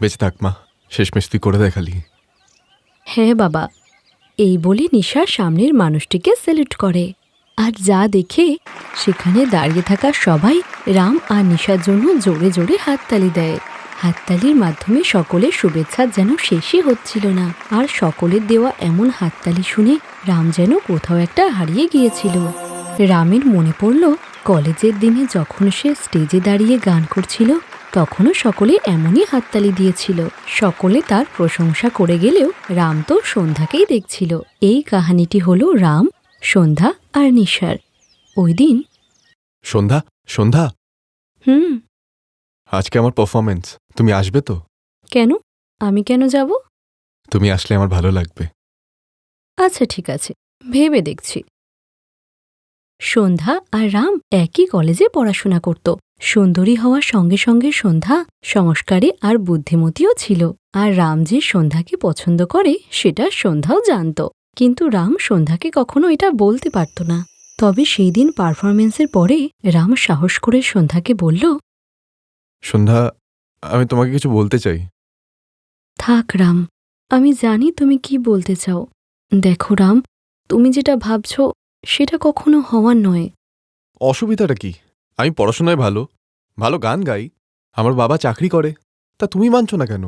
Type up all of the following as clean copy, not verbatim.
বেঁচে থাক মা, শেষমেশ তুই করে দেখালি। হ্যাঁ বাবা, এই বলে নিশা সামনের মানুষটিকে স্যালুট করে। আর যা দেখে সেখানে দাঁড়িয়ে থাকা সবাই রাম আর নিশার জন্য জোরে জোরে হাততালি দেয়। হাততালির মাধ্যমে সকলের শুভেচ্ছা যেন শেষই হচ্ছিল না। আর সকলের দেওয়া এমন হাততালি শুনে রাম যেন কোথাও একটা হারিয়ে গিয়েছিল। রামের মনে পড়ল কলেজের দিনে যখন সে স্টেজে দাঁড়িয়ে গান করছিল, তখনও সকলে এমনই হাততালি দিয়েছিল। সকলে তার প্রশংসা করে গেলেও রাম তো সন্ধ্যাকেই দেখছিল। এই কাহিনীটি হলো রাম, সন্ধ্যা আর নিশার। ওই দিন সন্ধ্যা, সন্ধ্যা, হুম। আজকে আমার পারফরমেন্স, তুমি আসবে তো? কেন? আমি কেন যাব? তুমি আসলে আমার ভালো লাগবে। আচ্ছা ঠিক আছে, ভেবে দেখছি। সন্ধ্যা আর রাম একই কলেজে পড়াশোনা করত। সুন্দরী হওয়ার সঙ্গে সঙ্গে সন্ধ্যা সংস্কারী আর বুদ্ধিমতীও ছিল। আর রাম যে সন্ধ্যাকে পছন্দ করে সেটা সন্ধ্যাও জানত, কিন্তু রাম সন্ধ্যাকে কখনো এটা বলতে পারত না। তবে সেই দিন পারফরমেন্সের পরে রাম সাহস করে সন্ধ্যাকে বলল, সন্ধ্যা, আমি তোমাকে কিছু বলতে চাই। থাক রাম, আমি জানি তুমি কি বলতে চাও। দেখো রাম, তুমি যেটা ভাবছ সেটা কখনো হওয়ার নয়। অসুবিধাটা কি? আমি পড়াশোনায় ভালো, ভালো গান গাই, আমার বাবা চাকরি করে, তা তুমি মানছো না কেন?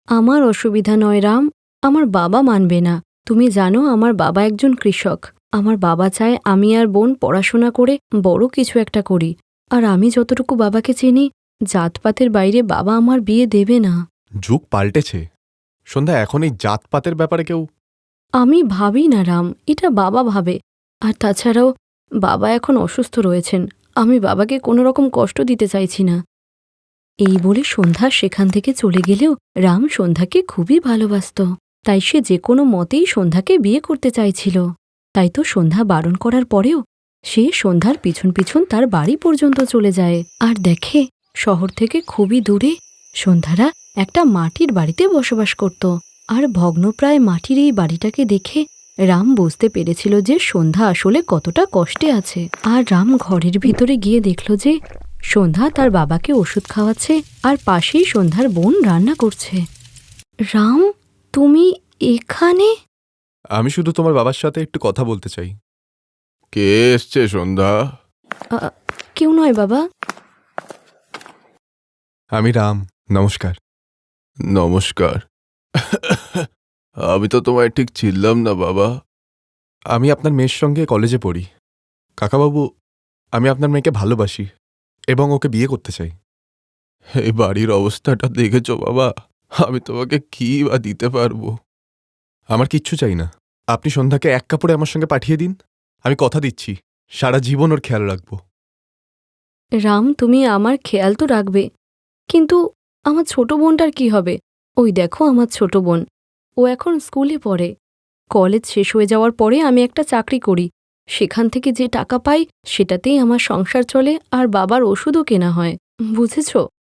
আমার অসুবিধা নয় রাম, আমার বাবা মানবে না। তুমি জানো আমার বাবা একজন কৃষক। আমার বাবা চায় আমি আর বোন পড়াশোনা করে বড় কিছু একটা করি। আর আমি যতটুকু বাবাকে চিনি, জাতপাতের বাইরে বাবা আমার বিয়ে দেবে না। যুগ পাল্টেছে সন্ধ্যা, এখন এই জাতপাতের ব্যাপারে কেউ... আমি ভাবি না রাম, এটা বাবা ভাবে। আর তাছাড়াও বাবা এখন অসুস্থ রয়েছেন। আমি বাবাকে কোনো রকম কষ্ট দিতে চাইছি না। এই বলে সন্ধ্যা সেখান থেকে চলে গেলেও রাম সন্ধ্যাকে খুবই ভালোবাসত। তাই সে যে কোনো মতেই সন্ধ্যাকে বিয়ে করতে চাইছিল। তাই তো সন্ধ্যা বারণ করার পরেও সে সন্ধ্যার পিছন পিছন তার বাড়ি পর্যন্ত চলে যায়। আর দেখে শহর থেকে খুবই দূরে সন্ধ্যারা একটা মাটির বাড়িতে বসবাস করত। আর ভগ্নপ্রায় মাটির এই বাড়িটাকে দেখে রাম বুঝতে পেরেছিল যে সন্ধ্যা আসলে কতটা কষ্টে আছে। আর রাম ঘরের ভিতরে গিয়ে দেখল যে সন্ধ্যা তার বাবাকে ওষুধ খাওয়াচ্ছে আর পাশেই সন্ধ্যার বোন রান্না করছে। রাম, তুমি এখানে? আমি শুধু তোমার বাবার সাথে একটু কথা বলতে চাই। কে এসছে সন্ধ্যা? কেউ নয় বাবা। আমি রাম, নমস্কার। নমস্কার। আমি তো তোমায় ঠিক চিনলাম না বাবা। আমি আপনার মেয়ের সঙ্গে কলেজে পড়ি। কাকাবাবু, আমি আপনার মেয়েকে ভালোবাসি এবং ওকে বিয়ে করতে চাই। এই বাড়ির অবস্থাটা দেখেছো বাবা, আমি তোমাকে কি বা দিতে পারবো? আমার কিচ্ছু চাই না, আপনি সন্ধ্যাকে এক কাপড়ে আমার সঙ্গে পাঠিয়ে দিন। আমি কথা দিচ্ছি সারা জীবন ওর খেয়াল রাখবো। রাম, তুমি আমার খেয়াল তো রাখবে, কিন্তু আমার ছোট বোনটার কি হবে? ওই দেখো আমার ছোট বোন, ও এখন স্কুলে পড়ে। কলেজ শেষ হয়ে যাওয়ার পরে আমি একটা চাকরি করি। সেখান থেকে যে টাকা পাই সেটাতেই আমার সংসার চলে আর বাবার ওষুধও কেনা হয়, বুঝেছ?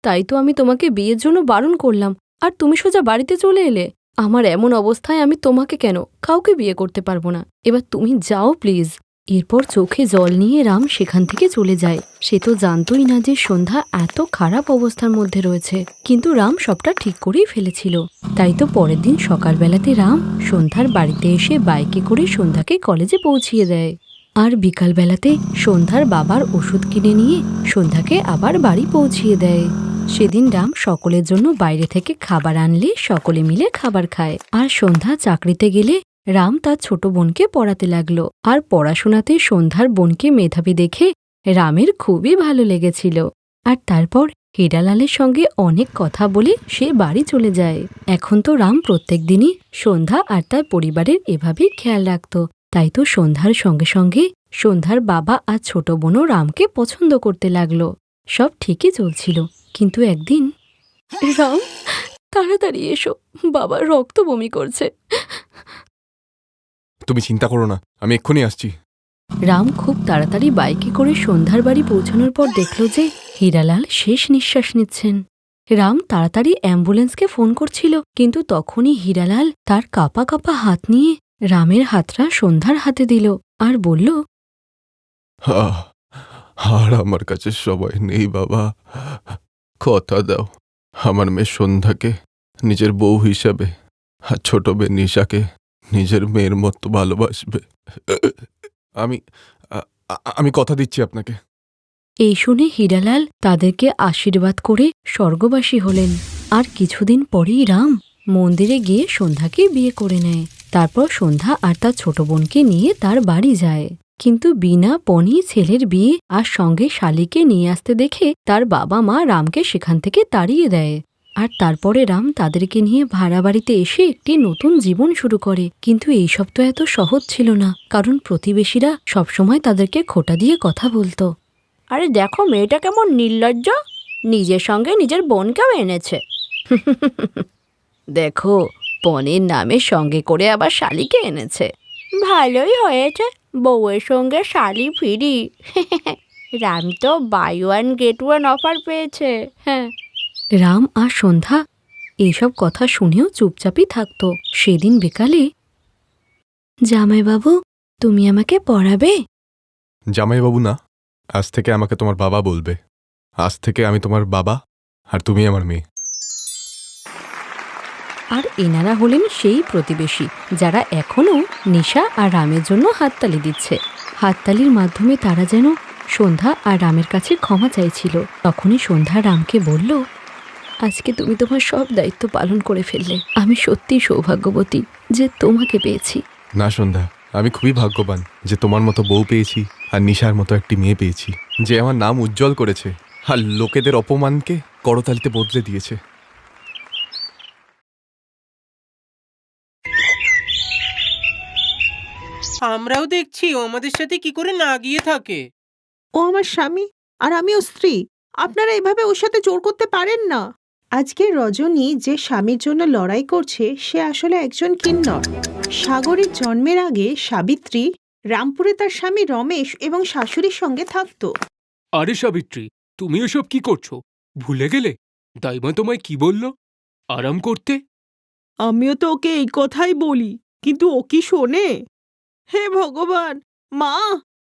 তাই তো আমি তোমাকে বিয়ের জন্য বারণ করলাম, আর তুমি সোজা বাড়িতে চলে এলে। আমার এমন অবস্থায় আমি তোমাকে কেন, কাউকে বিয়ে করতে পারবো না। এবার তুমি যাও প্লিজ। এরপর চোখে জল নিয়ে রাম সেখান থেকে চলে যায়। সে তো জানতই না যে সন্ধ্যা এত খারাপ অবস্থার মধ্যে রয়েছে, কিন্তু রাম সবটা ঠিক করেই ফেলেছিল। তাই তো পরের দিন সকালবেলাতে রাম সন্ধ্যার বাড়িতে এসে বাইকে করে সন্ধ্যাকে কলেজে পৌঁছিয়ে দেয়। আর বিকালবেলাতে সন্ধ্যার বাবার ওষুধ কিনে নিয়ে সন্ধ্যাকে আবার বাড়ি পৌঁছিয়ে দেয়। সেদিন রাম সকলের জন্য বাইরে থেকে খাবার আনলে সকলে মিলে খাবার খায়। আর সন্ধ্যা চাকরিতে গেলে রাম তার ছোট বোনকে পড়াতে লাগলো। আর পড়াশোনাতে সন্ধ্যার বোনকে মেধাবী দেখে রামের খুবই ভালো লেগেছিল। আর তারপর হীরালালের সঙ্গে অনেক কথা বলে সে বাড়ি চলে যায়। এখন তো রাম প্রত্যেক দিনই সন্ধ্যা আর তার পরিবারের এভাবেই খেয়াল রাখত। তাই তো সন্ধ্যার সঙ্গে সঙ্গে সন্ধ্যার বাবা আর ছোট বোনও রামকে পছন্দ করতে লাগলো। সব ঠিকই চলছিল, কিন্তু একদিন, রাম তাড়াতাড়ি এসো, বাবা রক্ত বমি করছে। তুমি চিন্তা করো না, আমি এক্ষুনি আসছি। রাম খুব তাড়াতাড়ি বাইকে করে সন্ধ্যার বাড়ি পৌঁছানোর পর দেখল যে হীরালাল শেষ নিঃশ্বাস নিচ্ছেন। রাম তাড়াতাড়ি অ্যাম্বুলেন্সকে ফোন করছিল, কিন্তু তখনই হীরালাল তার কাঁপা কাঁপা হাত নিয়ে রামের হাতটা সন্ধ্যার হাতে দিল আর বলল, আহ, আর আমার কাছে সময় নেই বাবা, কথা দাও, আমার মেয়ে সন্ধ্যাকে নিজের বউ হিসাবে আর ছোট মেয়ে নিশাকে নিজের মেয়ের মতো ভালোবাসবে। আমি আমি কথা দিচ্ছি আপনাকে। এই শুনে হীরালাল তাদেরকে আশীর্বাদ করে স্বর্গবাসী হলেন। আর কিছুদিন পরেই রাম মন্দিরে গিয়ে সন্ধ্যাকে বিয়ে করে নেয়। তারপর সন্ধ্যা আর তার ছোট বোনকে নিয়ে তার বাড়ি যায়। কিন্তু বিনা পণি ছেলের বিয়ে আর সঙ্গে শালিকে নিয়ে আসতে দেখে তার বাবা মা রামকে সেখান থেকে তাড়িয়ে দেয়। আর তারপরে রাম তাদেরকে নিয়ে ভাড়া বাড়িতে এসে একটি নতুন জীবন শুরু করে। কিন্তু এইসব তো এত সহজ ছিল না, কারণ প্রতিবেশীরা সবসময় তাদেরকে খোঁটা দিয়ে কথা বলতো। আরে দেখো মেয়েটা কেমন নির্লজ্জ, নিজের সঙ্গে নিজের বোনকেও এনেছে। দেখো পনির নামে সঙ্গে করে আবার শালিকে এনেছে। ভালোই হয়েছে, বউয়ের সঙ্গে শালি ফিরি। রাম তো buy one get one offer পেয়েছে। হ্যাঁ, রাম আর সন্ধ্যা এইসব কথা শুনেও চুপচাপই থাকতো। সেদিন বিকালে, জামাইবাবু তুমি আমাকে পড়াবে? জামাইবাবু না, আজ থেকে আমাকে তোমার বাবা বলবে। আজ থেকে আমি তোমার বাবা আর তুমি আমার মেয়ে। আর এনারা হলেন সেই প্রতিবেশী যারা এখনও নিশা আর রামের জন্য হাততালি দিচ্ছে। হাততালির মাধ্যমে তারা যেন সন্ধ্যা আর রামের কাছে ক্ষমা চাইছিল। তখনই সন্ধ্যা রামকে বলল, আজকে তুমি তোমার সব দায়িত্ব পালন করে ফেললে। আমি সত্যিই সৌভাগ্যবতী যে তোমাকে পেয়েছি। না সন্ধ্যা, আমি খুবই ভাগ্যবান যে তোমার মতো বউ পেয়েছি আর নিশার মতো একটি মেয়ে পেয়েছি, যে আমার নাম উজ্জ্বল করেছে আর লোকেদের অপমানকে করতালিতে বদলে দিয়েছে। আমরাও দেখছি ও আমাদের সাথে কি করে না গিয়ে থাকে। ও আমার স্বামী আর আমি ওর স্ত্রী। আপনারা এভাবে ওর সাথে জোর করতে পারেন না। আজকে রজনী যে স্বামীর জন্য লড়াই করছে সে আসলে একজন কিন্নর। সাগরের জন্মের আগে সাবিত্রী রামপুরে তার স্বামী রমেশ এবং শাশুড়ির সঙ্গে থাকতো। আরে সাবিত্রী, তুমি এসব কি করছো? ভুলে গেলে দাইমা তোমায় কি বলল? আরাম করতে। আমিও তো ওকে এই কথাই বলি, কিন্তু ও কি শোনে? হে ভগবান, মা,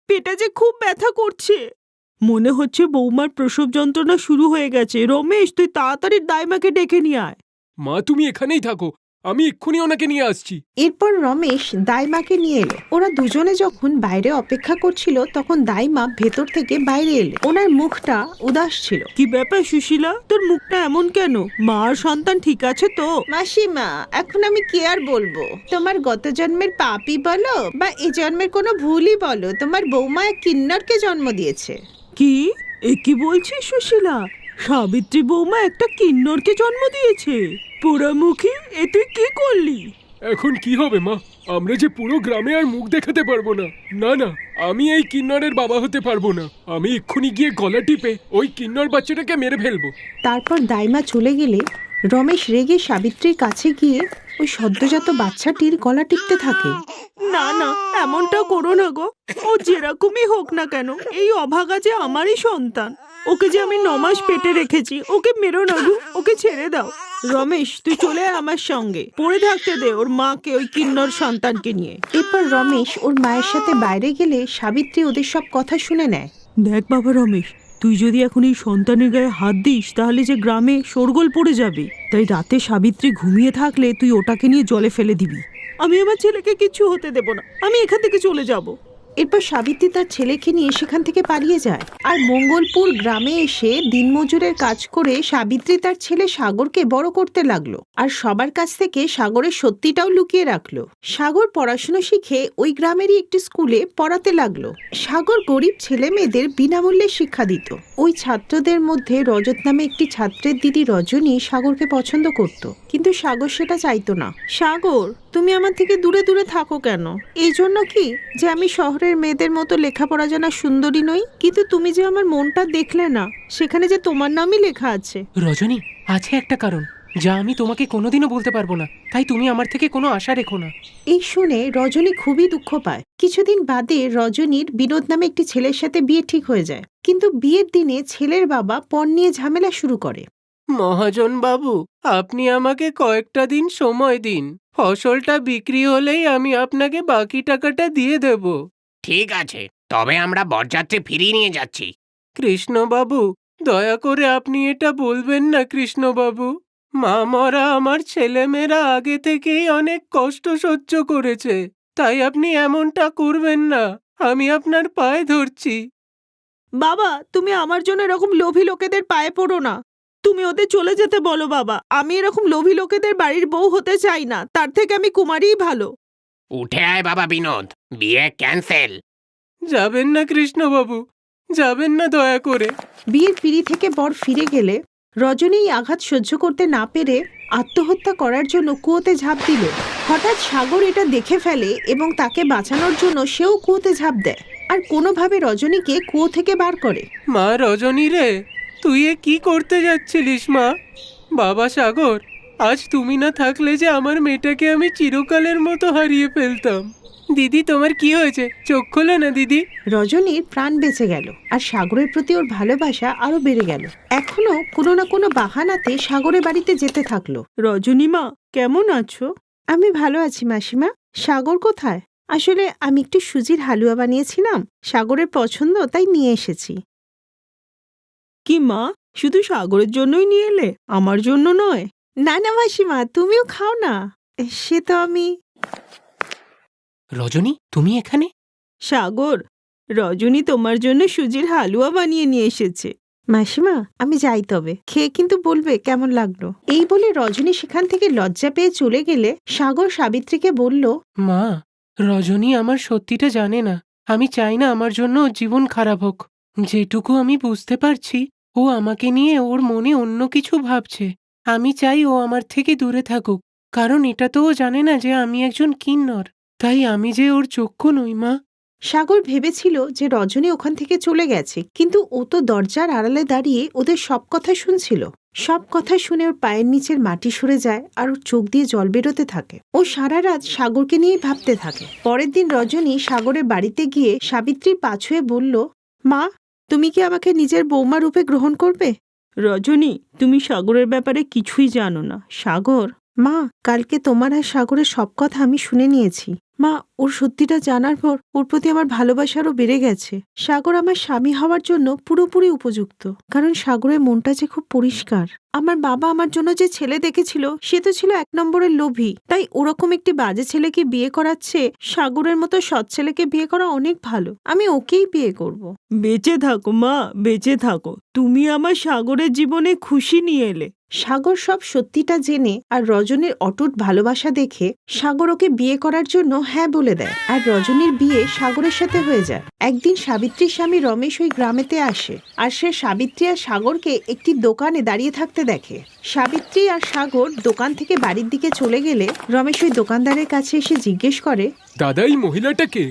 পেটে যে খুব ব্যথা করছে। মনে হচ্ছে বৌমার প্রসব যন্ত্রণা শুরু হয়ে গেছে। রমেশ, তুই তাড়াতাড়ি দাইমাকে ডেকে নিয়ে আয়। মা তুমি এখানেই থাকো, আমি এক্ষুনি ওনাকে নিয়ে আসছি। এরপর রমেশ দাইমাকে নিয়ে এলো। ওরা দুজনে যখন বাইরে অপেক্ষা করছিল তখন দাইমা ভেতর থেকে বাইরে এলো। ওনার মুখটা উদাস ছিল। কি ব্যাপার সুশীলা, তোর মুখটা এমন কেন? মা আর সন্তান ঠিক আছে তো? মাসিমা, এখন আমি কি আর বলবো? তোমার গত জন্মের পাপই বলো বা এ জন্মের কোনো ভুলই বলো, তোমার বৌমা এক কিন্নরকে জন্ম দিয়েছে। কি এ কি বলছিস সুশীলা? সাবিত্রী বৌমা একটা কিন্নরকে জন্ম দিয়েছে? পোড়ামুখী, এ তুই কি করলি? এখন কি হবে মা? আমরা যে পুরো গ্রামে আর মুখ দেখাতে পারবো না। না না, আমি এই কিন্নরের বাবা হতে পারবো না। আমি এক্ষুনি গিয়ে গলা টিপে ওই কিন্নর বাচ্চাটাকে মেরে ফেলবো। তারপর দাইমা চলে গেলে রমেশ রেগে সাবিত্রীর কাছে গিয়ে ওই সদ্যজাত বাচ্চাটির গলা টিপতে থাকে। না না, এমনটা করো না গো। ও যেরকমই হোক না কেন, এই অভাগা যে আমারই সন্তান। ওকে যে আমি 9 মাস পেটে রেখেছি। ওকে মেরো না গো, ওকে ছেড়ে দাও। রমেশ, তুই চলে আয় আমার সঙ্গে। পড়ে থাকতে দে ওর মাকে ওই কিন্নর সন্তানকে নিয়ে। এরপর রমেশ ওর মায়ের সাথে বাইরে গেলে সাবিত্রী ওদের সব কথা শুনে নেয়। দেখ বাবা রমেশ, তুই যদি এখন এই সন্তানের গায়ে হাত দিস তাহলে যে গ্রামে শোরগোল পড়ে যাবে। তাই রাতে সাবিত্রী ঘুমিয়ে থাকলে তুই ওটাকে নিয়ে জলে ফেলে দিবি। আমি আমার ছেলেকে কিছু হতে দেব না, আমি এখান থেকে চলে যাব। এরপর সাবিত্রী তার ছেলেকে নিয়ে সেখান থেকে পালিয়ে যায়। আর মঙ্গলপুর গ্রামে এসে দিনমজুরের কাজ করে সাবিত্রী তার ছেলে সাগরকে বড় করতে লাগলো। আর সবার কাছ থেকে সাগরের সত্যিটাও লুকিয়ে রাখলো। সাগর পড়াশোনা শিখে ওই গ্রামেরই একটি স্কুলে পড়াতে লাগলো। সাগর গরিব ছেলে মেয়েদের বিনামূল্যে শিক্ষা দিত। ওই ছাত্রদের মধ্যে রজত নামে একটি ছাত্রের দিদি রজনী সাগরকে পছন্দ করত, কিন্তু সাগর সেটা চাইতো না। সাগর, তুমি আমার থেকে দূরে দূরে থাকো কেন? এই জন্য কি যে আমি শহরের মেয়েদের মতো লেখাপড়া জানা সুন্দরী নই? কিন্তু তুমি যে আমার মনটা দেখলে না, সেখানে যে তোমার নামই লেখা আছে। রজনী, আছে একটা কারণ যা আমি তোমাকে কোনোদিনও বলতে পারবো না, তাই তুমি আমার থেকে কোনো আশা রেখো না। এই শুনে রজনী খুবই দুঃখ পায়। কিছুদিন বাদে রজনীর বিনোদ নামে একটি ছেলের সাথে বিয়ে ঠিক হয়ে যায়। কিন্তু বিয়ের দিনে ছেলের বাবা পণ নিয়ে ঝামেলা শুরু করে। মহাজন বাবু, আপনি আমাকে কয়েকটা দিন সময় দিন। ফসলটা বিক্রি হলেই আমি আপনাকে বাকি টাকাটা দিয়ে দেব। ঠিক আছে, তবে আমরা বরযাত্রী ফিরিয়ে নিয়ে যাচ্ছি। কৃষ্ণবাবু, দয়া করে আপনি এটা বলবেন না কৃষ্ণবাবু। মা মরা আমার ছেলেমেয়েরা আগে থেকেই অনেক কষ্ট সহ্য করেছে, তাই আপনি এমনটা করবেন না। আমি আপনার পায়ে ধরছি। বাবা, তুমি আমার জন্য এরকম লোভী লোকেদের পায়ে পড়ো না। তুমি ওদের চলে যেতে বলো বাবা। আমি এরকম লোভী লোকেদের বাড়ির বউ হতে চাই না। তার থেকে আমি কুমারীই ভালো। উঠে আয় বাবা বিনোদ, বিয়ে ক্যান্সেল। যাবেন না কৃষ্ণবাবু, যাবেন না দয়া করে। বিয়ের পিঁড়ি থেকে বর ফিরে গেলে রজনী এই আঘাত সহ্য করতে না পেরে আত্মহত্যা করার জন্য কুয়োতে ঝাঁপ দিল। হঠাৎ সাগর এটা দেখে ফেলে এবং তাকে বাঁচানোর জন্য সেও কুয়োতে ঝাঁপ দেয় আর কোনোভাবে রজনীকে কুয়ো থেকে বার করে। মা রজনী রে, তুই এ কি করতে যাচ্ছিলিস মা? বাবা সাগর, আজ তুমি না থাকলে যে আমার মেয়েটাকে আমি চিরকালের মতো হারিয়ে ফেলতাম। দিদি, তোমার কি হয়েছে? চোখ খোলো না দিদি। রজনীর প্রাণ বেঁচে গেল আর সাগরের প্রতি ওর ভালোবাসা আরো বেড়ে গেল। এখনো কোনো না কোনো বাহানাতে সাগরের বাড়িতে যেতে থাকলো। রজনী মা, কেমন আছো? আমি ভালো আছি মাসিমা। সাগর কোথায়? আসলে আমি একটু সুজির হালুয়া বানিয়েছিলাম, সাগরের পছন্দ, তাই নিয়ে এসেছি। কি মা, শুধু সাগরের জন্যই নিয়ে এলে, আমার জন্য নয়? না না মাসিমা, তুমিও খাও না। সে তো আমি। রজনী, তুমি এখানে? সাগর, রজনী তোমার জন্য সুজির হালুয়া বানিয়ে নিয়ে এসেছে। মাসিমা, আমি যাই তবে, খেয়ে কিন্তু বলবে কেমন লাগলো। এই বলে রজনী সেখান থেকে লজ্জা পেয়ে চলে গেলে সাগর সাবিত্রীকে বলল, মা, রজনী আমার সত্যিটা জানে না। আমি চাই না আমার জন্য ওর জীবন খারাপ হোক। যেটুকু আমি বুঝতে পারছি, ও আমাকে নিয়ে ওর মনে অন্য কিছু ভাবছে। আমি চাই ও আমার থেকে দূরে থাকুক, কারণ এটা তো ও জানে না যে আমি একজন কিন্নর। তাই আমি যে ওর চক্ষু নই মা। সাগর ভেবেছিল যে রজনী ওখান থেকে চলে গেছে, কিন্তু ও তো দরজার আড়ালে দাঁড়িয়ে ওদের সব কথা শুনছিল। সব কথা শুনে ওর পায়ের নিচের মাটি সরে যায় আর ওর চোখ দিয়ে জল বেরোতে থাকে। ও সারা রাত সাগরকে নিয়েই ভাবতে থাকে। পরের দিন রজনী সাগরের বাড়িতে গিয়ে সাবিত্রীর পা ছুঁয়ে বলল, মা, তুমি কি আমাকে নিজের বৌমা রূপে গ্রহণ করবে? রজনী, তুমি সাগরের ব্যাপারে কিছুই জানো না। সাগর, মা, কালকে তোমার আর সাগরের সব কথা আমি শুনে নিয়েছি। মা, ওর সত্যিটা জানার পর ওর প্রতি আমার ভালোবাসারও বেড়ে গেছে। সাগর আমার স্বামী হওয়ার জন্য পুরোপুরি উপযুক্ত, কারণ সাগরের মনটা যে খুব পরিষ্কার। আমার বাবা আমার জন্য যে ছেলে দেখেছিল সে তো ছিল 1 নম্বরের লোভী, তাই ওরকম একটি বাজে ছেলেকে বিয়ে করাচ্ছে সাগরের মতো সৎ ছেলেকে বিয়ে করা অনেক ভালো। আমি ওকেই বিয়ে করব। বেঁচে থাকো মা, বেঁচে থাকো। তুমি আমার সাগরের জীবনে খুশি নিয়ে এলে। সাগর সব সত্যিটা জেনে আর রজনীর অটুট ভালোবাসা দেখে সাগর ওকে বিয়ে করার জন্য হ্যাঁ বলে দেয়, আর রজনীর বিয়ে সাগরের সাথে হয়ে যায়। একদিন সাবিত্রীর স্বামী রমেশ ওই গ্রামেতে আসে আর সে সাবিত্রী আর সাগরকে একটি দোকানে দাঁড়িয়ে থাকতে দেখে। সাবিত্রী আর সাগর দোকান থেকে বাড়ির দিকে চলে গেলে রমেশ ওই দোকানদারের কাছে এসে জিজ্ঞেস করে, দাদা, এই মহিলাটাকে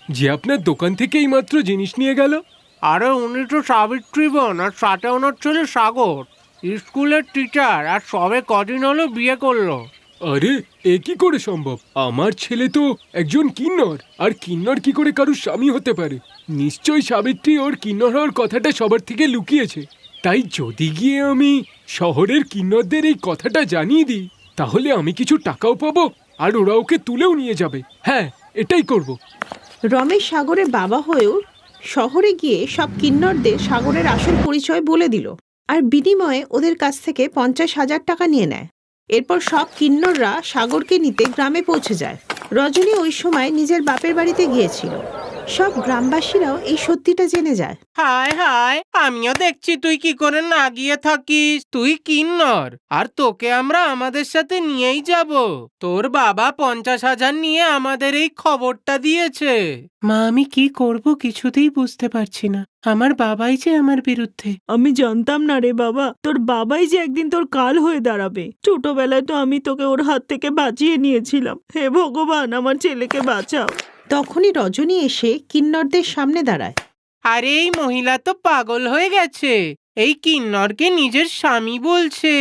যে আপনার দোকান থেকে এইমাত্র জিনিস নিয়ে গেল? আরে উনি তো সাবিত্রী বোন, আর সাথে ওনার ছেলে সাগর, স্কুলের টিচার, আর সবে কদিন হলো বিয়ে করলো। আরে, এ কি করে সম্ভব? আমার ছেলে তো একজন কিন্নর, আর কিন্নর কি করে কারুর স্বামী হতে পারে? নিশ্চয়ই সাবিত্রী ওর কিন্নর হওয়ার কথাটা সবার থেকে লুকিয়েছে। তাই যদি গিয়ে আমি শহরের কিন্নরদের এই কথাটা জানিয়ে দিই, তাহলে আমি কিছু টাকাও পাবো আর ওরা ওকে তুলেও নিয়ে যাবে। হ্যাঁ, এটাই করব। রমেশ সাগরের বাবা হয়েও শহরে গিয়ে সব কিন্নরদের সাগরের আসল পরিচয় বলে দিল আর বিনিময়ে ওদের কাছ থেকে 50,000 টাকা নিয়ে নেয়। এরপর সব কিন্নররা সাগরকে নিতে গ্রামে পৌঁছে যায়। রজনী ওই সময় নিজের বাপের বাড়িতে গিয়েছিল। সব গ্রামবাসীরাও এই সত্যিটা জেনে যায়। হায় হায়, আমিও দেখছি তুই কি করে না গিয়ে থাকিস। তুই কিন্নর, আর তোকে আমরা আমাদের সাথে নিয়েই যাব। তোর বাবা 50,000 নিয়ে আমাদের এই খবরটা দিয়েছে। মা, আমি কি করব কিছুতেই বুঝতে পারছি না। আমার বাবাই যে আমার বিরুদ্ধে। আমি জানতাম না রে বাবা, তোর বাবাই যে একদিন তোর কাল হয়ে দাঁড়াবে। ছোটবেলায় তো আমি তোকে ওর হাত থেকে বাঁচিয়ে নিয়েছিলাম। হে ভগবান, আমার ছেলেকে বাঁচাও। তখনই রজনী এসে কিন্নরদের সামনে দাঁড়ায়। আরে, এই মহিলা তো পাগল হয়ে গেছে। এই কিন্নরকে নিজের স্বামী বলছে।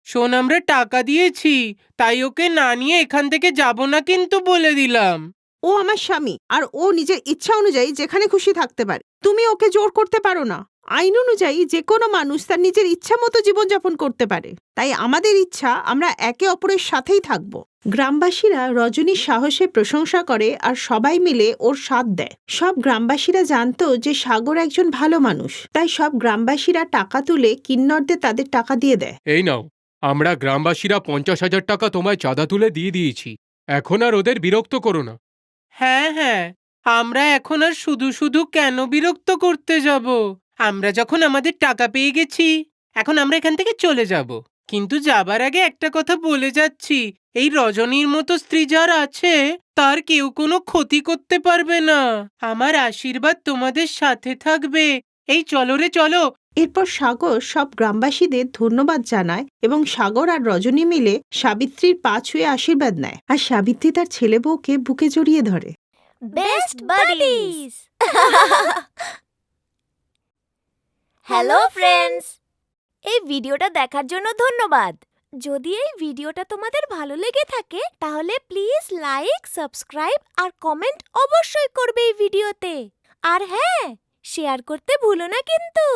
শোন, আমরা টাকা দিয়েছি, তাই ওকে না নিয়ে এখান থেকে যাব না কিন্তু, বলে দিলাম। ও আমার স্বামী, আর ও নিজের ইচ্ছা অনুযায়ী যেখানে খুশি থাকতে পারে। তুমি ওকে জোর করতে পারো না। আইন অনুযায়ী যে কোনো মানুষ তার নিজের ইচ্ছা মতো জীবনযাপন করতে পারে। তাই আমাদের ইচ্ছা আমরা একে অপরের সাথেই থাকবো। গ্রামবাসীরা রজনীর সাহসের প্রশংসা করে আর সবাই মিলে ওর সাথ দেয়। সব গ্রামবাসীরা জানতো যে সাগর একজন ভালো মানুষ, তাই সব গ্রামবাসীরা টাকা তুলে কিন্নরদের তাদের টাকা দিয়ে দেয়। এই নাও, আমরা গ্রামবাসীরা 50,000 টাকা তোমায় চাঁদা তুলে দিয়ে দিয়েছি। এখন আর ওদের বিরক্ত করো না। হ্যাঁ হ্যাঁ, আমরা এখন আর শুধু শুধু কেন বিরক্ত করতে যাব? আমরা যখন আমাদের টাকা পেয়ে গেছি, এখন আমরা এখান থেকে চলে যাব। কিন্তু যাবার আগে একটা কথা বলে যাচ্ছি, এই রজনীর মতো স্ত্রী যার আছে তার কেউ কোনো ক্ষতি করতে পারবে না। আমার আশীর্বাদ তোমাদের সাথে থাকবে। এই চলো রে চলো। এরপর সাগর সব গ্রামবাসীদের ধন্যবাদ জানায় এবং সাগর আর রজনী মিলে সাবিত্রীর পা ছুঁয়ে আশীর্বাদ নেয়, আর সাবিত্রী তার ছেলে বউকে বুকে জড়িয়ে ধরে। Best buddies. হ্যালো ফ্রেন্ডস, এই ভিডিওটা দেখার জন্য ধন্যবাদ। যদি এই ভিডিওটা তোমাদের ভালো লেগে থাকে তাহলে প্লিজ লাইক, সাবস্ক্রাইব আর কমেন্ট অবশ্যই করবে এই ভিডিওতে। আর হ্যাঁ, শেয়ার করতে ভুলো না কিন্তু।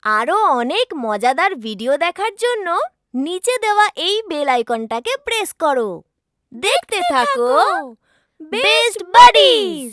আরো অনেক মজাদার ভিডিও দেখার জন্য নিচে দেওয়া এই বেল আইকনটাকে প্রেস করো। দেখতে থাকো বেস্ট বাডিজ।